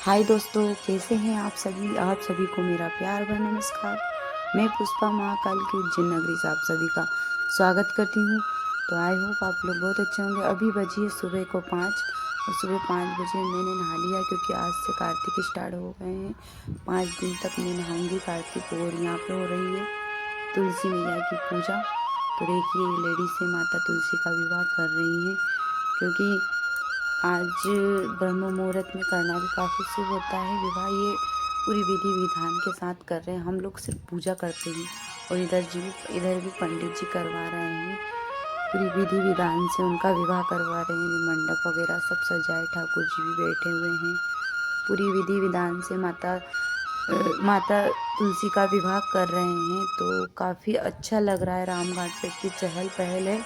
हाय दोस्तों, कैसे हैं आप सभी को मेरा प्यार भरा नमस्कार। मैं पुष्पा महाकाल की उज्जैन नगरी से आप सभी का स्वागत करती हूँ। तो आई होप आप लोग बहुत अच्छे होंगे। अभी बजी है सुबह को 5 और सुबह 5 बजे मैंने नहा लिया क्योंकि आज से कार्तिक स्टार्ट हो गए हैं। 5 दिन तक मैं नहाऊंगी कार्तिक। और यहाँ पे हो रही है तुलसी मैया की पूजा। तो देखिए लेडीज से माता तुलसी का विवाह कर रही हैं क्योंकि आज ब्रह्म मुहूर्त में करना भी काफ़ी शुभ होता है विवाह। ये पूरी विधि विधान के साथ कर रहे हैं। हम लोग सिर्फ पूजा करते हैं और इधर भी पंडित जी करवा रहे हैं। पूरी विधि विधान से उनका विवाह करवा रहे हैं। मंडप वगैरह सब सजाए, ठाकुर जी भी बैठे हुए हैं। पूरी विधि विधान से माता तुलसी का विवाह कर रहे हैं। तो काफ़ी अच्छा लग रहा है। रामघाट पे इतनी चहल पहल है,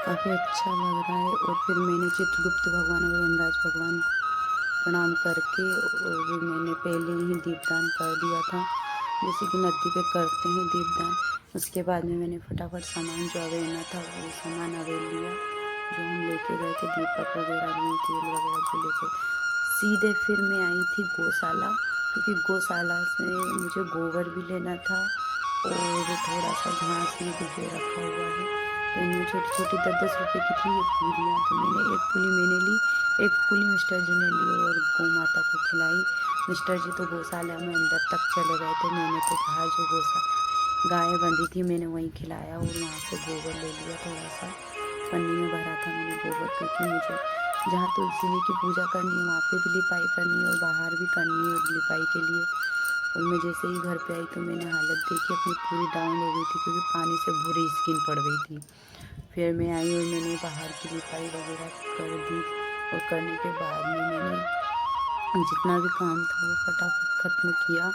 काफ़ी अच्छा लग रहा है। और फिर मैंने चित्रगुप्त भगवान और यमराज भगवान को प्रणाम करके और मैंने पहले ही दीपदान कर दिया था, जैसे कि नदी पे करते हैं दीपदान। उसके बाद में मैंने फटाफट सामान जो अवेलना था वो सामान अवेल लिया, जो हम लेके गए थे, दीपक वगैरह, रूई तेल वगैरह जो लेके सीधे फिर मैं आई थी गौशाला, क्योंकि गौशाला से मुझे गोबर भी लेना था और थोड़ा सा घास भी भिगो रखा हुआ है। तो इनमें छोटी छोटी 10-10 रुपए की थी ये पूलियाँ। तो मैंने एक पूली मैंने ली, एक पूली मिस्टर जी ने ली और गौ माता को खिलाई। मिस्टर जी तो गौशाला में अंदर तक चले गए थे। मैंने तो बाहर जो गौशाला गाय बंधी थी मैंने वहीं खिलाया और वहाँ से गोबर ले लिया। थोड़ा सा पन्नी में भरा था मैंने गोबर, क्योंकि मुझे जहाँ तुलसी जी की पूजा करनी है वहाँ पे भी लिपाई करनी है और बाहर भी करनी है लिपाई के लिए। और मैं जैसे ही घर पे आई तो मैंने हालत देखी, अपनी पूरी डाउन हो गई थी क्योंकि पानी से बुरी स्किन पड़ गई थी। फिर मैं आई और मैंने बाहर की लिपाई वगैरह कर दी और करने के बाद में मैंने जितना भी काम था वो फटाफट ख़त्म किया।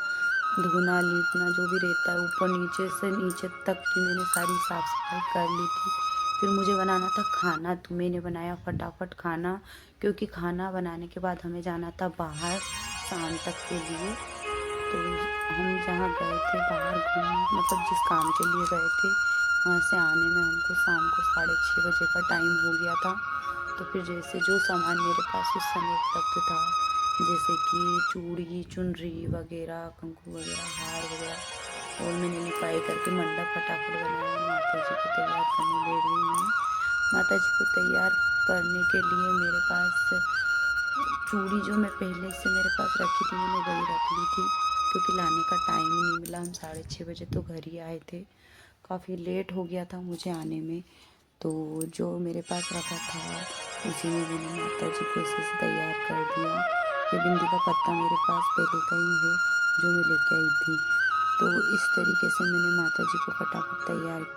धोना लीपना जो भी रहता है ऊपर नीचे से नीचे तक की मैंने सारी साफ़ सफाई कर ली थी। फिर मुझे बनाना था खाना, तो मैंने बनाया फटाफट खाना, क्योंकि खाना बनाने के बाद हमें जाना था बाहर शाम तक के लिए। तो हम जहाँ गए थे बाहर घूमने, मतलब जिस काम के लिए गए थे, वहाँ से आने में हमको शाम को 6:30 बजे का टाइम हो गया था। तो फिर जैसे जो सामान मेरे पास उस समय उपलब्ध था, जैसे कि चूड़ी चुनरी वगैरह, कंकु वगैरह, हार वगैरह, और मैंने लिपाई करके मंडप फटाफट बनाया और माता जी को तैयार करने बैठ गई हूँ। माता जी को तैयार करने के लिए मेरे पास चूड़ी जो मैं पहले से मेरे पास रखी थी मैंने वही रख ली थी, क्योंकि लाने का टाइम ही नहीं मिला। हम 6:30 बजे तो घर ही आए थे, काफ़ी लेट हो गया था मुझे आने में। तो जो मेरे पास रखा था उसी में मैंने माता जी को अच्छे से तैयार कर दिया। ये बिंदी का पत्ता मेरे पास पहले का ही है जो मैं लेके आई थी। तो इस तरीके से मैंने माता जी को फटाफट तैयार।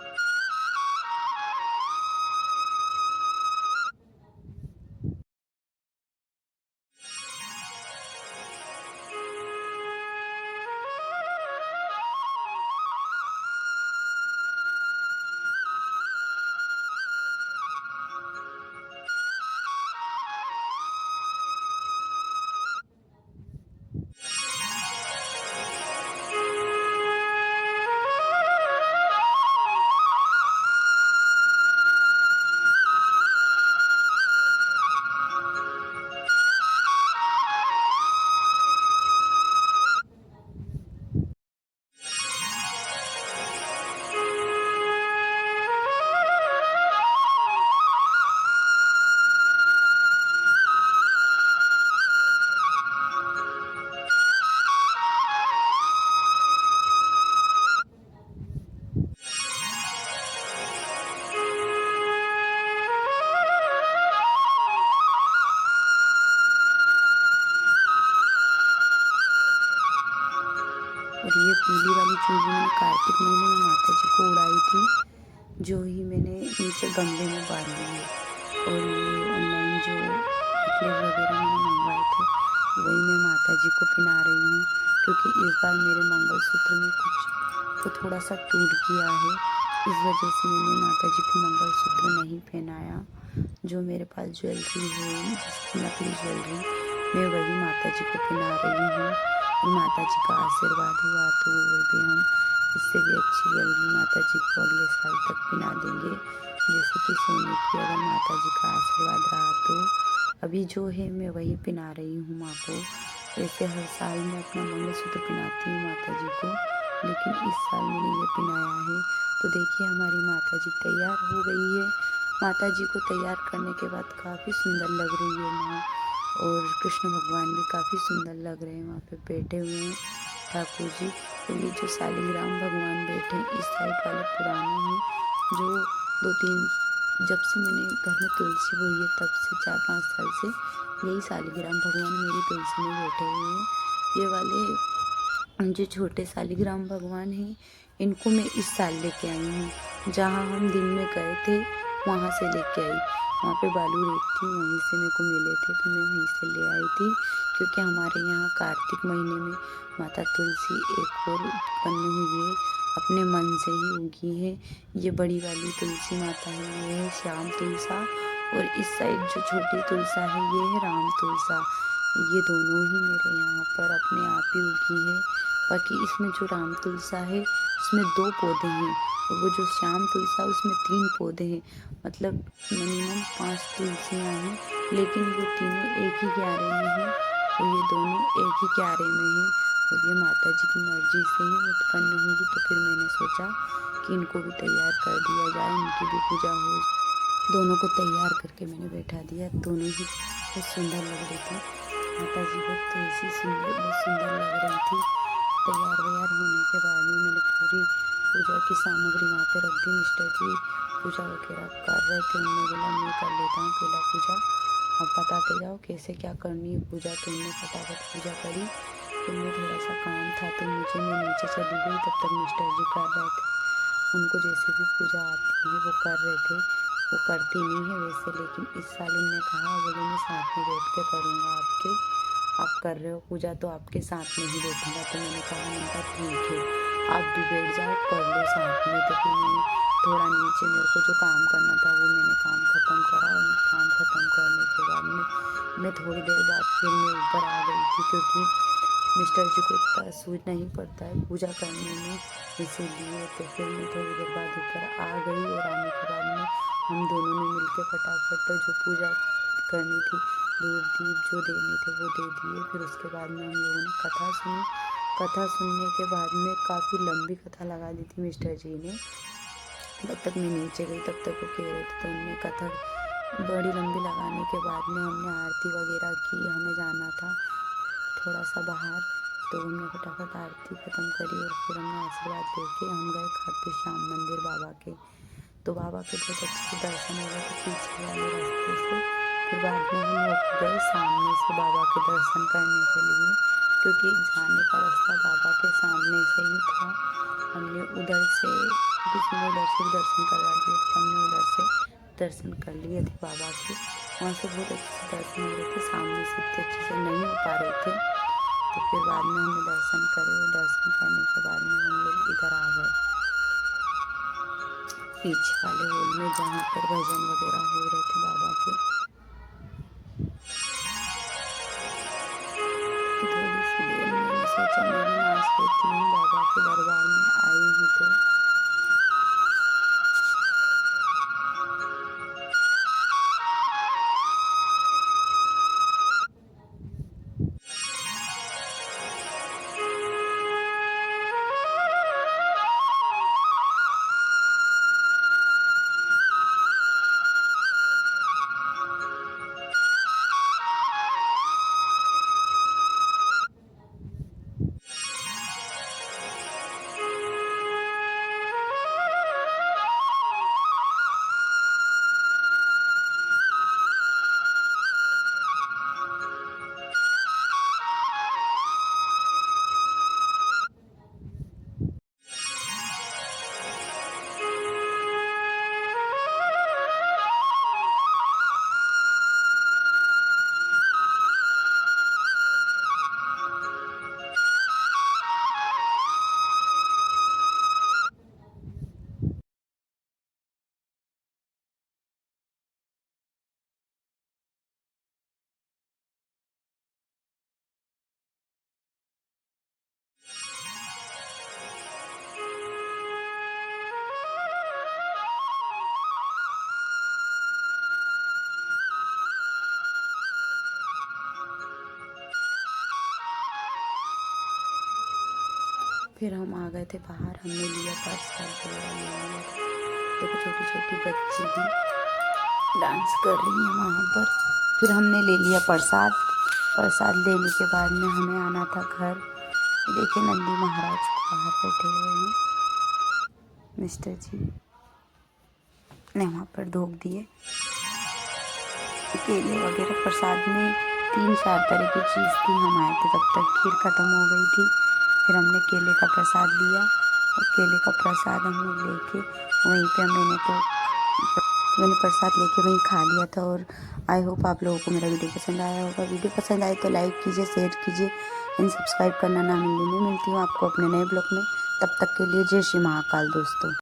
और ये पीली वाली चुनरी मैंने कार्तिक महीने में माता जी को उड़ाई थी, जो ही मैंने नीचे गमले में बांधी है। और ये ऑनलाइन जो नेकलेस वगैरह मैंने मंगवाए थे वही मैं माता जी को पहना रही हूँ, क्योंकि इस बार मेरे मंगलसूत्र में कुछ तो थोड़ा सा टूट गया है। इस वजह से मैंने माता जी को मंगलसूत्र नहीं पहनाया। जो मेरे पास ज्वेलरी है, जैसे कि नकली ज्वेलरी, मैं वही माता जी को पहना रही हूँ। और माता जी का आशीर्वाद हुआ तो और भी हम इससे भी अच्छी ज्वेलरी माता जी को अगले साल तक पहना देंगे। जैसे कि सोने की अगर माता जी का आशीर्वाद रहा तो अभी जो है मैं वही पहना रही हूँ माँ को। वैसे हर साल मैं अपना मंगलसूत्र पहनाती हूँ माता जी को, लेकिन इस साल मैंने ये पहनाया है। तो देखिए हमारी माता जी तैयार हो गई है। माता जी को तैयार करने के बाद काफ़ी सुंदर लग रही है माँ, और कृष्ण भगवान भी काफ़ी सुंदर लग रहे हैं वहाँ पे बैठे हुए हैं ठाकुर जी। और ये जो शालिग्राम भगवान बैठे हैं इस साइड वाले पुराने हैं, जो 2-3 जब से मैंने घर में तुलसी बोई है तब से 4-5 साल से यही शालिग्राम भगवान मेरी तुलसी में बैठे हुए हैं। ये वाले जो छोटे शालिग्राम भगवान हैं इनको मैं इस साल लेके आई हूँ। जहाँ हम दिन में गए थे वहाँ से लेके आई। वहाँ पे बालू रेत थी, वहीं से मेरे को मिले थे तो मैं वहीं से ले आई थी। क्योंकि हमारे यहाँ कार्तिक महीने में माता तुलसी एक और उत्पन्न हुई है, अपने मन से ही उगी है। ये बड़ी वाली तुलसी माता है, ये है श्याम तुलसा, और इस साइड जो छोटी तुलसा है ये है राम तुलसा। ये दोनों ही मेरे यहाँ पर अपने आप ही उगी है। बाकी इसमें जो राम तुलसा है उसमें 2 पौधे हैं, और वो जो श्याम तुलसा उसमें 3 पौधे हैं। मतलब मिनिमम 5 तुलसियाँ हैं, लेकिन वो तीनों एक ही क्यारे में हैं, और ये दोनों एक ही क्यारे में हैं। और ये माता जी की मर्जी से ही उत्पन्न हुई, तो फिर मैंने सोचा कि इनको भी तैयार कर दिया जाए, इनकी भी पूजा हो। दोनों को तैयार करके मैंने बैठा दिया। दोनों ही बहुत सुंदर लग रही थी माता जी को, तुलसी सुंदर बहुत सुंदर लग रही थी। तैयार वैयार होने के बाद में मैंने पूरी पूजा की सामग्री वहाँ पे रख दी। मिस्टर जी पूजा वगैरह कर रहे थे, उनने बोला मैं कर लेता हूँ पहला पूजा, अब बताते जाओ कैसे क्या करनी है पूजा। तो उनने फटाफट पूजा करी। फिर मैं थोड़ा सा काम था तो मैं नीचे चली गई, तब तक मिस्टर जी कर रहे थे। उनको जैसे भी पूजा आती है वो कर रहे थे। वो करती नहीं है वैसे, लेकिन इस साल उनने कहा बोले मैं साथ में बैठ के करूँगा आपके, आप कर रहे हो पूजा तो आपके साथ में ही बैठूँगा। तो मैंने कहा ठीक है, आप भी बैठ जाओ कर लो साथ में। तो फिर मैंने थोड़ा नीचे मेरे को जो काम करना था वो मैंने काम ख़त्म करा, और काम ख़त्म करने के बाद में मैं थोड़ी देर बाद फिर मैं ऊपर आ गई थी, क्योंकि मिस्टर जी को इतना सूझ नहीं पड़ता है पूजा करने में, इसीलिए। तो फिर मैं थोड़ी देर बाद ऊपर आ गई, और आने के बाद में हम दोनों ने मिलके फटाफट जो पूजा करनी थी, धूप दीप जो देने थे वो दे दिए। फिर उसके बाद में हम लोगों ने कथा सुनी। कथा सुनने के बाद में काफ़ी लंबी कथा लगा दी थी मिस्टर जी ने। तब तक मैं नीचे गई, तब तक वो कह रहे थे, तो उनने कथा बड़ी लंबी लगाने के बाद में हमने आरती वगैरह की। हमें जाना था थोड़ा सा बाहर, तो हमने फटाफट आरती ख़त्म करी, और फिर हमने आशीर्वाद लेके हम गए खाटू श्याम मंदिर बाबा के। तो बाबा के बहुत अच्छे से दर्शन हो गए थे पीछे वाले रास्ते से। फिर बाद में हम होके गए सामने से बाबा के दर्शन करने के लिए, क्योंकि जाने का रास्ता बाबा के सामने से ही था। हमने उधर से किसी ने उधर से भी दर्शन करवा दिए थे, तो हमने उधर से दर्शन कर लिए थे बाबा के। वहाँ से बहुत अच्छे से दर्शन हो रहे थे, सामने से इतने अच्छे से नहीं हो पा रहे थे। तो फिर बाद में हमने दर्शन करे, और दर्शन करने के बाद में हम लोग इधर आ गए पीछे वाले हॉल में, जहाँ पर भजन वगैरह हो रहे थे बाबा के। फिर थोड़ी सी देर मैंने सोचा मैं भी नाच लेती हूँ, बाबा के दरबार में आई हूँ तो। फिर हम आ गए थे बाहर, हमने लिया प्रसाद वगैरह ले लिया था। देखो छोटी छोटी बच्ची भी डांस कर रही हैं वहाँ पर। फिर हमने ले लिया प्रसाद। प्रसाद लेने के बाद में हमें आना था घर। देखिए नंदी महाराज बाहर बैठे हुए हैं, मिस्टर जी ने वहाँ पर धोख दिए केले वगैरह। प्रसाद में 3-4 तरह की चीज़ थी। हम आए थे तब तक खीर ख़त्म हो गई थी। फिर हमने केले का प्रसाद लिया और केले का प्रसाद हमने लेके वहीं पे मैंने प्रसाद लेके वहीं खा लिया था। और आई होप आप लोगों को मेरा वीडियो पसंद आया होगा। वीडियो पसंद आए तो लाइक कीजिए, शेयर कीजिए एंड सब्सक्राइब करना ना भूलिए। मैं मिलती हूँ आपको अपने नए ब्लॉग में। तब तक के लिए जय श्री महाकाल दोस्तों।